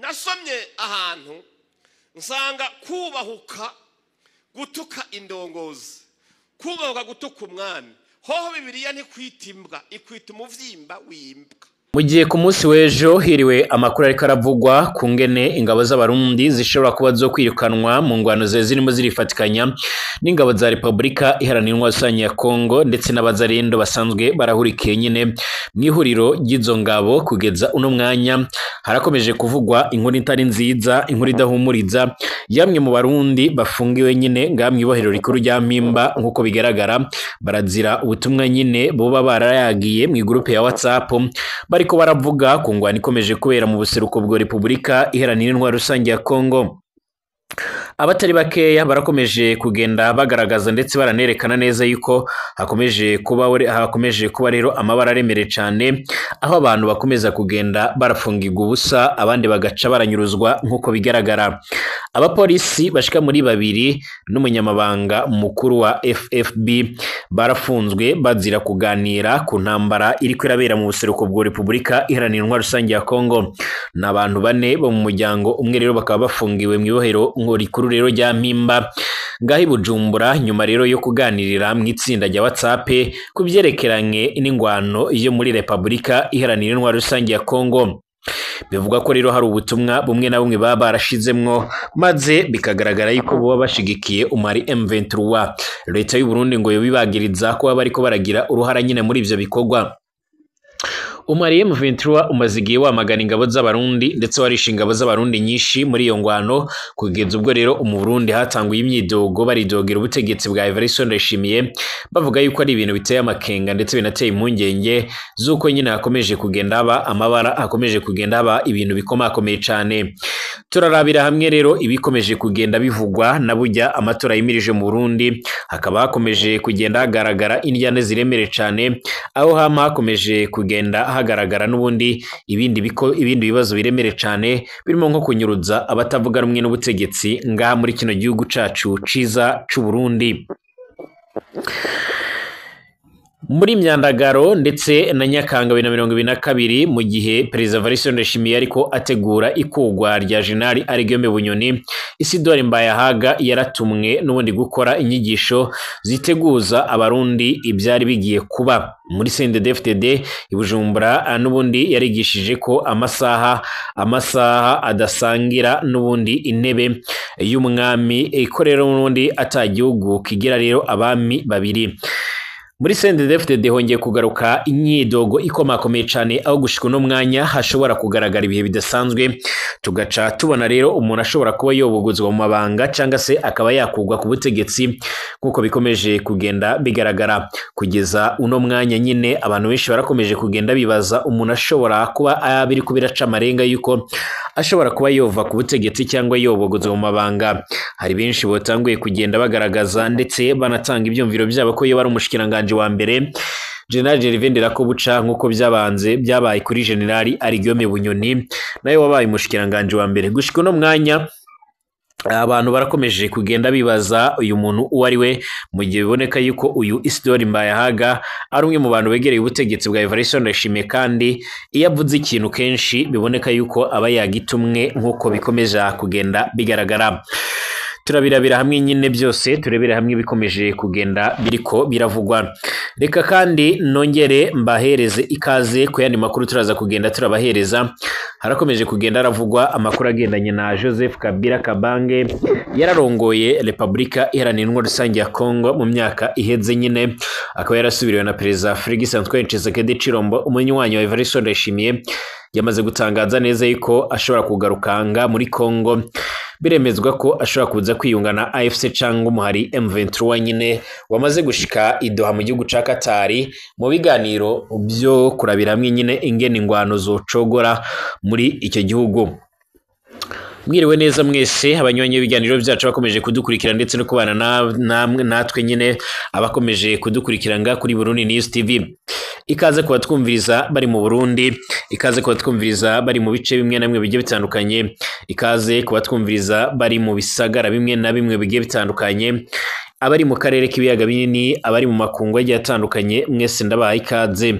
nasomye ahantu nsanga kubahuka gutuka indongozi, kubahuka gutuka umwami, hoho Bibiliya ntikwitimbwa, ikwita umuvyimba w'imbwa. Mu gihe ku munsi w'ejo hiriwe amakuru ariko aravugwa ku ngene ingabo z'abarundi zishobora kuba zo kwirukanwa mu ngwano zirimo zirifatikanya n'ingabo za Repubulika Iharanira Intwaro ya Kongo ndetse n'abazarendo basanzwe barahurikiye nyine mu ihuriro ry'izo ngabo. Kugeza uno mwanya harakomeje kuvugwa inkuru itari nziza, inkuru idahumuriza yamwe mu barundi bafungiwe nyine ngamwe ibohero rikuru rya Mpimba. Nk'uko bigaragara barazira ubutumwa nyine boba barayagiye mu groupe ya WhatsApp bariko baravuga ku ngwano ikomeje kubera mu buseruko bwa Repubulika Iharanira Intwaro ya Kongo. Abatari bakeya barakomeje kugenda bagaragaza ndetse baranerekana neza yuko hakomeje kuba rero amabara aremere cyane, aho abantu bakomeza kugenda barafungirwa ubusa abandi bagaca baranyuruzwa. Nk'uko bigaragara abapolisi bashika muri 2 n'umunyamabanga mukuru wa FFB barafunzwe bazira kuganira ku ntambara iri kwirabera mu buseruko bwa Repubulika Iharanira Intwaro ya Kongo. N'abantu 4 bo mu muryango umwe rero bakaba bafungiwe mu ibohero rikuru rero rya Mpimba ngahi Bujumbura, nyuma rero yo kuganirira mu itsinda rya WhatsApp kubyerekeranye n'ingwano yo muri Repubulika Iharanira Intwaro ya Kongo. Bivuga ko rero hari ubutumwa bumwe na bumwe baba barashizemwo maze bikagaragara yuko bo bashigikiye umari M23. Leta y'u Burundi ngo yo bibagiriza ko bariko baragira uruhara nyine muri ivyo bikorwa. Umari M23 umazigiye wamagana ingabo z'abarundi ndetse warisha ingabo z'abarundi nyinshi muri iyo ngwano. Kugeza ubwo rero mu Burundi hatanguye imyidogo baridogera ubutegetsi bwa Evariste Ndayishimiye bavuga yuko ari ibintu biteye amakenga ndetse binateye impungenge zuko nyine hakomeje kugenda haba amabara, hakomeje kugenda haba ibintu bikomakomeye cyane. Turarabira hamwe rero ibikomeje kugenda bivugwa na burya amatora yimirije mu Burundi, hakaba hakomeje kugenda hagaragara indyane ziremere cyane, aho hama hakomeje kugenda hagaragara n'ubundi ibindi bibazo biremere cyane birimo nko kunyuruza abatavuga rumwe n'ubutegetsi ngaha muri kino gihugu cacu ciza c'u Burundi. Muri Myandagaro ndetse na Nyakanga 2022 mu gihe Perezida Evariste Ndayishimiye ariko ategura ikugwa rya General Aregome Bunyoni, Isidore Mbayahaga yaratumwe n'ubundi gukora inyigisho ziteguza abarundi ibyari bigiye kuba muri CNDD-FDD ibujumbura. N'ubundi yarigishije ko amasaha adasangira n'ubundi intebe y'umwami ikorera n'ubundi atagihugu kigira rero abami babiri. Muri CNDD-FDD hongeye kugaruka inyidogo ikomakomeye cyane, aho gushika no mwanya hashobora kugaragara ibihe bidasanzwe, tugaca tubona rero umuntu ashobora kuba yobogozwa mu mabanga cyangwa se akaba yakugwa ku butegetsi nkuko bikomeje kugenda bigaragara. Kugeza uno mwanya nyine abantu benshi barakomeje kugenda bibaza umuntu ashobora kuba abiri kubiraca amarenga yuko ashobora kuba yova ku butegetsi cyangwa yobogozwa mu mabanga. Hari benshi botanguye kugenda bagaragaza ndetse banatanga ibyumviro byabo ko yo bari umushikiranganje wa mbere General Gervais Ndirakobuca nkuko byabaye kuri General Aregome Bunyoni nayo wabaye umushikiranganje wa mbere. Gushika no mwanya abantu barakomeje kugenda bibaza uyu muntu uwo ari we, mu gihe biboneka yuko uyu Isidore Mbayahaga ari umwe mu bantu begereye ubutegetsi bwa Evariste Ndayishimiye, kandi iyo avuze ikintu kenshi biboneka yuko aba yagitumwe nkuko bikomeje kugenda bigaragara. Turabirabira hamwe nyine byose, turebera hamwe bikomeje kugenda biriko biravugwa. Reka kandi nongere mbahereze ikaze ku yandi makuru turaza kugenda turabahereza. Harakomeje kugenda aravugwa amakuru agendanye na Joseph Kabila Kabange yararongoye Repubulika Iharanira Intwaro ya Kongo mu myaka iheze nyine, akaba yarasubiriwe na Perezida Félix Antoine Tshisekedi Tshilombo, umunywanyi wa Evariste Ndayishimiye. Yamaze gutangaza neza yuko ashobora kugarukanga muri Kongo. Biremezwa ko ashobora kuza kwiyunga na AFC cyangwa umuhari M23 nyine wamaze gushika idoha mu gihugu ca Qatar mu biganiro byo kurabira hamwe nyine ingene ingwano zocogora muri icyo gihugu. Mwiriwe neza mwese abanywanyi b'ibiganiro byacu bakomeje kudukurikira ndetse no kubana natwe nyine abakomeje kudukurikiranga kuri Burundi News TV. Ikaze kuba twumviriza bari mu Burundi, ikaze kuba twumviriza bari mu bice bimwe na bimwe bigiye bitandukanye, ikaze kuba twumviriza bari mu bisagara bimwe na bimwe bigiye bitandukanye, abari mu karere k'ibiyaga binini, abari mu makungu agiye atandukanye, mwese ndabaha ikaze.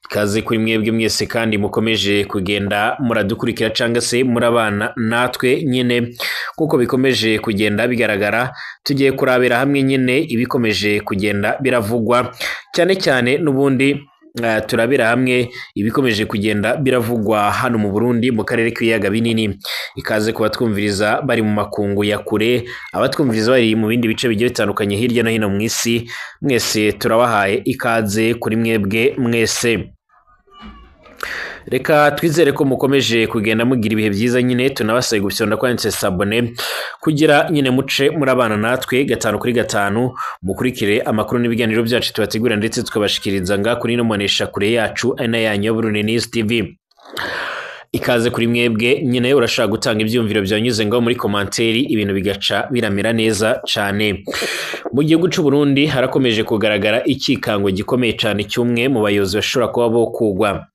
kaze kuri mwebwe mwese kandi mukomeje kugenda muradukurikira cyangwa se murabana natwe nyine kuko bikomeje kugenda bigaragara. Tugiye kurabira hamwe nyine ibikomeje kugenda biravugwa cyane cyane n'ubundi turabira hamwe ibikomeje kugenda biravugwa hano mu Burundi mu karere k'ibiyaga binini. Ikaze kubatwumviriza bari mu makungu ya kure, abatwumviriza bari mu bindi bice bigiye bitandukanye hirya no hino mu isi, mwese turabahaye ikaze kuri mwebwe mwese. Reka twizere ko mukomeje kugenda mugira ibihe byiza nyine, tunabasaye gufyonda kwanditse sabone kugira nyine muce murabana natwe 5 kuri 5 mukurikire amakuru n'ibiganiro byacu tubategura ndetse tukabashikiriza nga kuri no monesha kure yacu ana yanyu Burundi News TV. Ikaze kuri mwebwe nyine urashaka gutanga ibyumviro byanyuze ngo muri komanteri ibintu bigaca biramera neza cyane. Mu gihugu cy'u Burundi harakomeje kugaragara ikikango gikomeye cyane cy'umwe mu bayobozi bashobora kuba bo kugwa.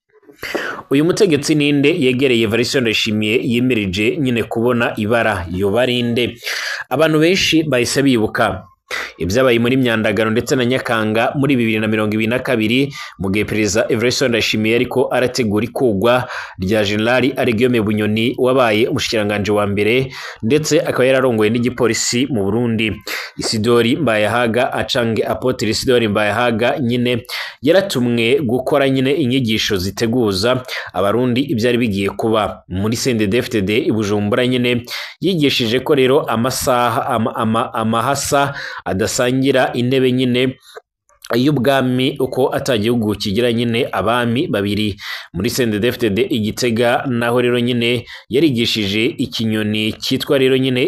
Uyu mutegetsi ninde yegereye Evariste Ndayishimiye yemereje nyine kubona ibara yobarinde. Abantu benshi bahise bibuka ibyabaye muri Myandagaro ndetse na Nyakanga muri 2022 mu gihe Perezida Evariste Ndayishimiye ariko arategura ikugwa rya General Aregume Bunyoni wabaye umushikiranganje wa mbere ndetse akaba yararongoye n'igipolisi mu Burundi. Isidori Mbayahaga acange Apotre Isidori Mbayahaga nyine yaratumwe gukora nyine inyigisho ziteguza abarundi ibyari bigiye kuba muri CNDD-FDD ibujumbura. Nyine yigishije ko rero amasaha amahasa adasangira intebe nyine y'ubwami uko atagihugu kigira nyine abami babiri muri CNDD-FDD igitega. Naho rero nyine yarigishije ikinyoni cyitwa rero nyine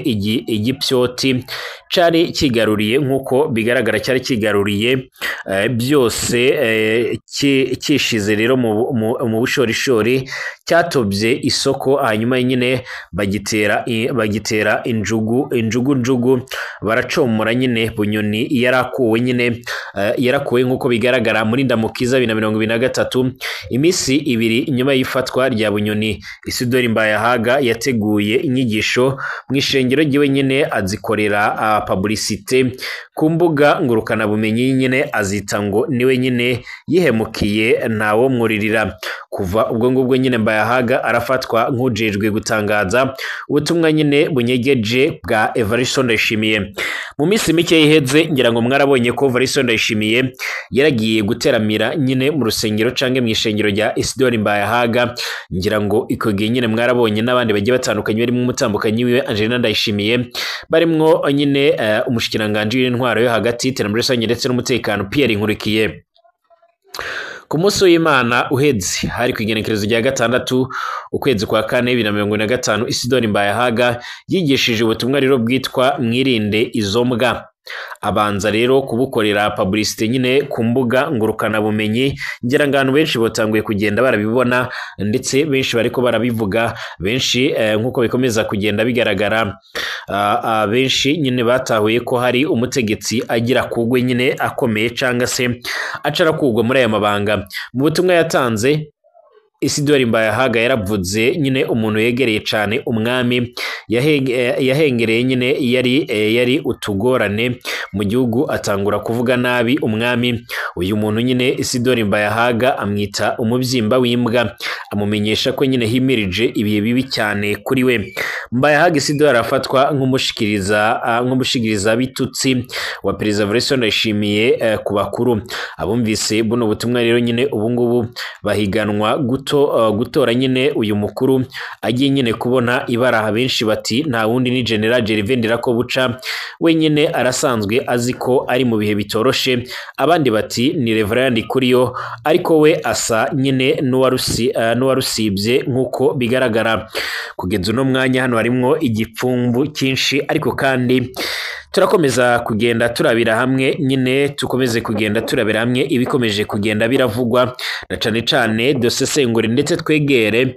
igipyoti cari kigaruriye nkuko bigaragara cyari kigaruriye byose kishize rero mu bushorishori cyatobye isoko. Hanyuma nyine bagitera injugu baracomora nyine Bunyoni yarakuwe nyine yarakuwe nkuko bigaragara muri Ndamukiza 2023 imisi 2 nyuma y'ifatwa rya Bunyoni. Isidori Mbayahaga yateguye inyigisho mu ishengero giwe nyine azikorera publicité ku mbuga ngurukana bumenyi nyine azita ngo niwe nyine yihemukiye ntawo mworirira. Kuva ubwo ngubwo nyine Mbayahaga arafatwa nk'ujejwe gutangaza ubutumwa nyine bunyegeje bwa Evariste Ndayishimiye. Mu minsi mike yiheze ngira ngo mwarabonye ko Evariste Ndayishimiye yaragiye guteramira nyine mu rusengero canke mu ishengero rya Isidori Mbayahaga. Ngira ngo ikogiye nyine mwarabonye n'abandi bagiye batandukanye bari mu mutambukanyi wiwe Angelina Ndayishimiye, barimwo nyine umushikiranganje w'intwaro yo hagati iterambere rusange ndetse n'umutekano Pierre Nkurikiye. Ku munsi w'Imana uheze hari ku igenekerezo rya 6 ukwezi kwa 4 2025 Isidori Mbayahaga yigishije ubutumwa rero bwitwa mwirinde izo mbwa. Abanza rero kubukorera publicité nyine ku mbuga ngurukana bumenyi. Ngira ngo abantu benshi botanguye kugenda barabibona ndetse benshi bariko barabivuga, benshi nkuko bikomeza kugenda bigaragara benshi nyine batahuye ko hari umutegetsi agira kugwe nyine akomeye cyangwa se acara kugwa muri aya mabanga. Mu butumwa yatanze Isidori Mbayahaga yaravuze nyine umuntu yegereye cyane umwami yahengereye nyine yari utugorane mu gihugu atangura kuvuga nabi umwami. Uyu muntu nyine Isidori Mbayahaga amwita umubyimba w'imbwa, amumenyesha ko nyine himirije ibihe bibi cyane kuri we. Mbayahaga Isidori arafatwa nk'umushikiriza bitutsi wa Perezida Evariste Ndayishimiye ku bakuru. Abumvise buno butumwa rero nyine ubu ngubu bahiganwa gutora nyine uyu mukuru agiye nyine kubona ibara. Benshi bati nta wundi ni General Gervais Ndirakobuca, we nyine arasanzwe azi ko ari mu bihe bitoroshe. Abandi bati ni Reverend Kuriyo, ariko we asa nyine n'uwarusibye nkuko bigaragara. Kugeza uno mwanya hano harimo igipfumbu cyinshi, ariko kandi turakomeza kugenda turabira hamwe nyine tukomeze kugenda turabira hamwe ibikomeje kugenda biravugwa na cane dusesengure ndetse twegere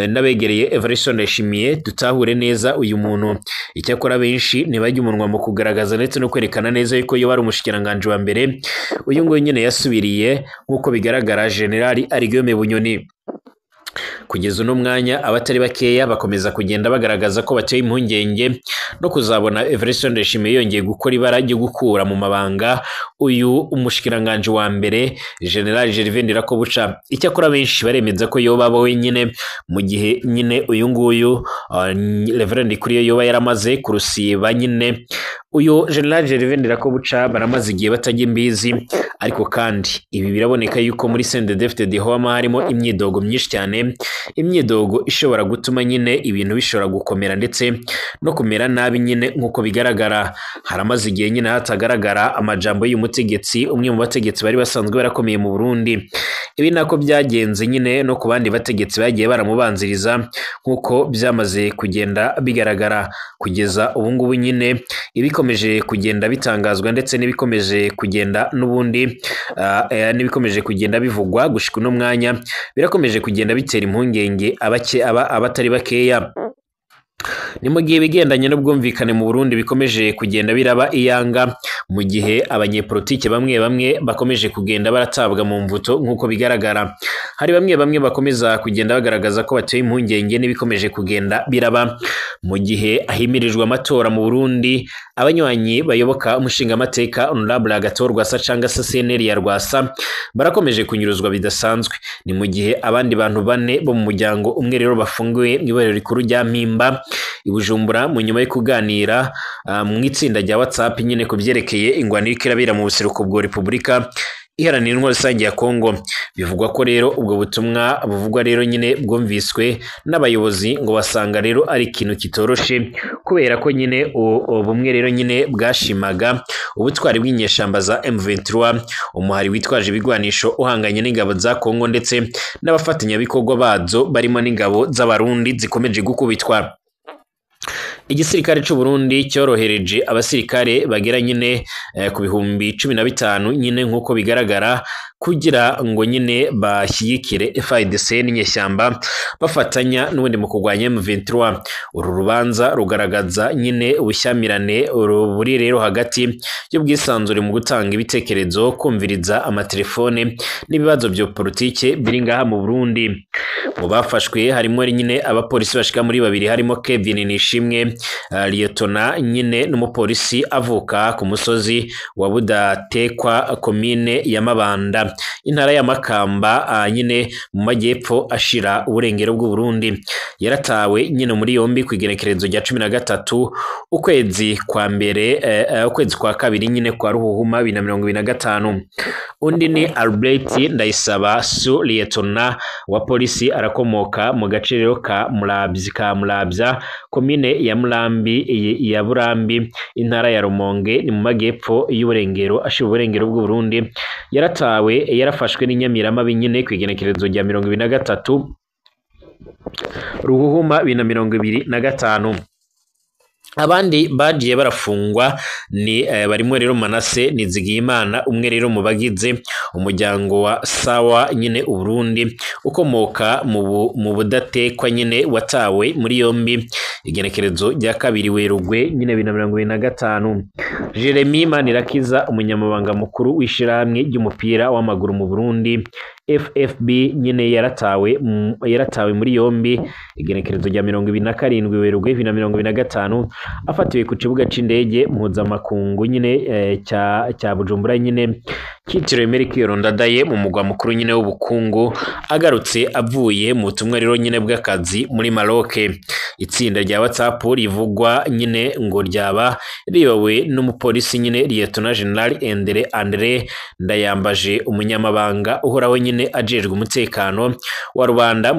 n'abegereye Evariste Ndayishimiye dutahure neza uyu muntu. Icyakora benshi ntibajya umunwa mu kugaragaza ndetse no kwerekana neza yuko yo bari umushikiranganje wa mbere. Uyu nguyu nyine yasubiriye nkuko bigaragara General Aregume Bunyoni. kugeza uno mwanya abatari bakeya bakomeza kugenda bagaragaza ko bateye impungenge no kuzabona Evariste Ndayishimiye yongeye gukora ibara ryo gukura mu mabanga uyu umushikiranganje wa mbere General Gervais Ndirakobuca. Icyakora benshi baremeza ko yoba wenyine mu gihe nyine uyu nguyu Reverend Ndikuriyo yoba yaramaze kurusiba nyine uyu General Gervais Ndirakobuca baramaze igihe batajya imbizi, ariko kandi ibi biraboneka yuko muri CNDD-FDD hoba harimo imyidogo myinshi cyane, imyidogo ishobora gutuma nyine ibintu bishobora gukomera ndetse no kumera nabi nyine nk'uko bigaragara. Haramaze igihe nyine hatagaragara amajambo y'umutegetsi, umwe mu bategetsi bari basanzwe barakomeye mu Burundi. Ibi nako byagenze nyine no ku bandi bategetsi bagiye baramubanziriza nk'uko byamaze kugenda bigaragara kugeza ubu ngubu nyine ibikomeje kugenda bitangazwa ndetse n'ibikomeje kugenda n'ubundi n'ibikomeje kugenda bivugwa gushika uno mwanya birakomeje kugenda bitera impungenge abatari bakeya. Ni mu gihe bigendanye n'ubwumvikane mu Burundi bikomeje kugenda biraba iyanga, mu gihe abanyepolitike bamwe bakomeje kugenda baratabwa mu mvuto nk'uko bigaragara. Hari bamwe bakomeza kugenda bagaragaza ko bateye impungenge n'ibikomeje kugenda biraba mu gihe ahimirijwe amatora mu Burundi. Abanywanyi bayoboka umushinga amateka Honorable Agathon Rwasa canga se CNL ya Rwasa barakomeje kunyuruzwa bidasanzwe. Ni mu gihe abandi bantu bane bo mu muryango umwe rero bafunguye mu ibariro rikuru rya Mpimba i Bujumbura mu nyuma yo kuganira mu itsinda rya WhatsApp nyine ku byerekeye ingwano y'ikirabira mu buseruko bwa Repubulika Iharanira Intwaro Rusange ya Kongo. Bivugwa ko rero ubwo butumwa buvugwa rero nyine bwumviswe n'abayobozi ngo basanga rero ari ikintu kitoroshe, kubera ko nyine ubumwe rero nyine bwashimaga ubutwari bw'inyeshamba za M23, umuhari witwaje ibigwanisho uhanganye n'ingabo za Kongo ndetse n'abafatanyabikorwa bazo barimo n'ingabo z'abarundi zikomeje gukubitwa. Igisirikare cy'u Burundi cyorohereje abasirikare bagera nyine ku bihumbi 15 nyine nk'uko bigaragara kugira ngo nyine bashyigikire FARDC n'inyeshyamba bafatanya n'ubundi mu kurwanya M23. Uru rubanza rugaragaza nyine ubushyamirane buri rero hagati y'ubwisanzure mu gutanga ibitekerezo, kumviriza amatelefone n'ibibazo byo politike biri ngaha mu Burundi. Mu bafashwe harimo nyine abapolisi bashika muri 2 harimo Kevin Nishimwe Lieutenant nyine n'umupolisi avuka ku musozi wa Budatekwa komine ya Mabanda intara ya Makamba nyine mu majyepfo ashira uburengero bw'u Burundi. Yaratawe nyine muri yombi ku igenekerezo rya 13 ukwezi kwa mbere ukwezi kwa kabiri nyine kwa Ruhuhuma 2025. Undi ni Albert Ndayisaba Su Lieutenant wa polisi arakomoka mu gace rero ka Muravya komine ya ya Burambi intara ya Rumonge ni mu majyepfo y'uburengero ashira uburengero bw'u Burundi. Yaratawe yarafashwe n'inyamirama binyine ku igenekerezo rya 23 Ruhuhuma 2025. Abandi bagiye barafungwa ni barimo rero Manase Nizigiyimana umwe rero mu bagize umuryango wa Sawa nyine u Burundi ukomoka mu Budatekwa nyine watawe muri yombi igenekerezo rya 2 Werurwe nyine 2025. Jeremy Manirakiza umunyamabanga mukuru w'ishiramwe ry'umupira w'amaguru mu Burundi FFB nyine yaratawe muri yombi igenekerezo rya 27 Werurwe 2025 afatiwe ku kibuga c'indege mpuzamakungu nyine cya Bujumbura nyine kitiriwe Melchior Ndadaye mu mugwa mukuru nyine w'ubukungu agarutse avuye mu butumwa rero nyine bw'akazi muri Maroc. Itsinda rya WhatsApp rivugwa nyine ngo ryaba riyobowe n'umupolisi nyine Lieutenant General Andre Ndayambaje umunyamabanga uhoraho nyine ajejwe umutekano wa rubanda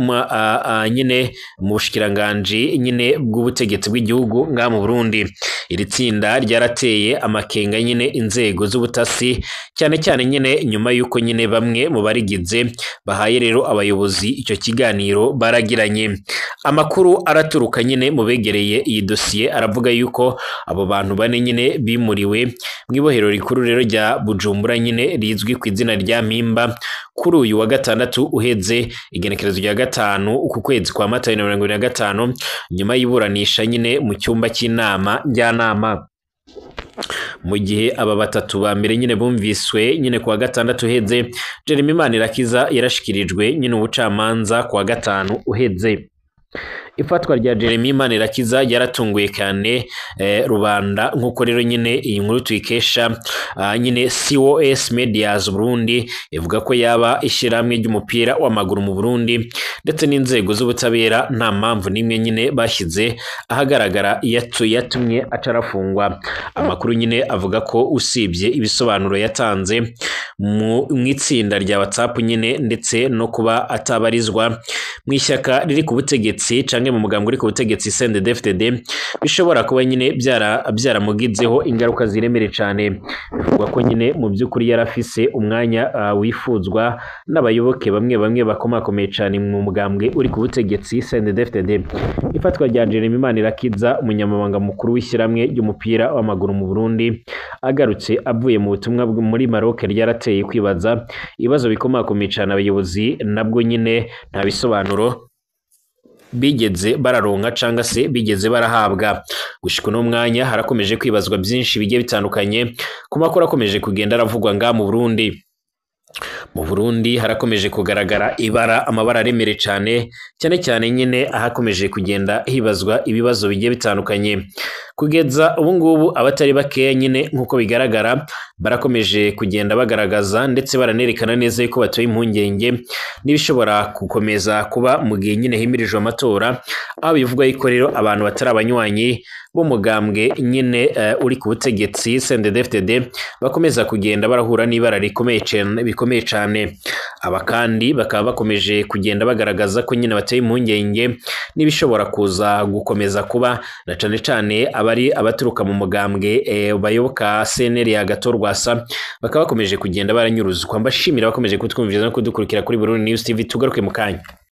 nyine mu bushikiranganje nyine bw'ubutegetsi bw'igihugu nga mu Burundi. Iri tsinda ryarateye amakenga nyine inzego z'ubutasi cyane nyine nyuma yuko nyine bamwe mu barigize bahaye rero abayobozi icyo kiganiro baragiranye. Amakuru araturuka nyine mu begereye iyi dosiye aravuga yuko abo bantu bane nyine bimuriwe mu ibohero rikuru rero rya Bujumbura nyine rizwi ku izina rya Mpimba kuri uyu wa 6 uheze igenekerezo rya 5 uku kwezi kwa Mata 2025 nyuma y'iburanisha nyine mu cyumba cy'inama njyanama. mu gihe aba batatu ba mbere nyine bumviswe nyine kuwa gatandatu uheze. Jeremy Manirakiza yarashikirijwe nyine ubucamanza kuwa gatanu uheze. Ifatwa rya Jeremy Manirakiza yaratunguye cyane rubanda, nkuko rero nyine iyi nkuru tuyikesha nyine COS Medias Burundi ivuga ko yaba ishiramwe ry'umupira w'amaguru mu Burundi ndetse n'inzego z'ubutabera nta mpamvu nimwe nyine bashyize ahagaragara yatumye acarafungwa. Amakuru nyine avuga ko usibye ibisobanuro yatanze mu itsinda rya WhatsApp nyine ndetse no kuba atabarizwa mu ishyaka riri ku butegetsi canke mu mugambo uri ku butegetsi CNDD-FDD bishobora kuba nyine byaramugizeho ingaruka ziremere cyane. Bivugwa ko nyine mu by'ukuri yarafise umwanya wifuzwa n'abayoboke bamwe bakomakomeye cyane mu mugambwe uri ku butegetsi CNDD-FDD. Ifatwa rya Jeremy Manirakiza, umunyamabanga mukuru w'ishyirahamwe ry'umupira w'amaguru mu Burundi, agarutse avuye mu butumwa muri Maroc, ryarateye kwibaza ibibazo bikomakomeye cyane. Abayobozi nabwo nyine nta bisobanuro bigeze bararonka cyangwa se bigeze barahabwa. Gushika no mwanya harakomeje kwibazwa byinshi bigiye bitandukanye ku makuru akomeje kugenda aravugwa nga mu Burundi. Mu Burundi harakomeje kugaragara amabara aremere cyane nyine ahakomeje kugenda hibazwa ibibazo bigiye bitandukanye. Kugeza ubu ngubu abatari bakeya nyine nkuko bigaragara barakomeje kugenda bagaragaza ndetse baranerekana neza ko batoye impungenge n'ibishobora gukomeza kuba mu gihe nyine himirijwe amatora, aho bivugwa yuko rero abantu batari abanywanyi b'umugambwe nyine uri ku butegetsi CNDD-FDD bakomeza kugenda barahura n'ibara bikomeye cyane. Aba kandi bakaba bakomeje kugenda bagaragaza ko nyine bateye impungenge n'ibishobora kuza gukomeza kuba na cyane abari abaturuka mu mugambwe bayoboka CNL ya Gatorwasa bakaba bakomeje kugenda baranyuruzwa. Mbashimira bakomeje kutwumviriza no kudukurikira kuri Burundi News TV. Tugaruke mu kanya.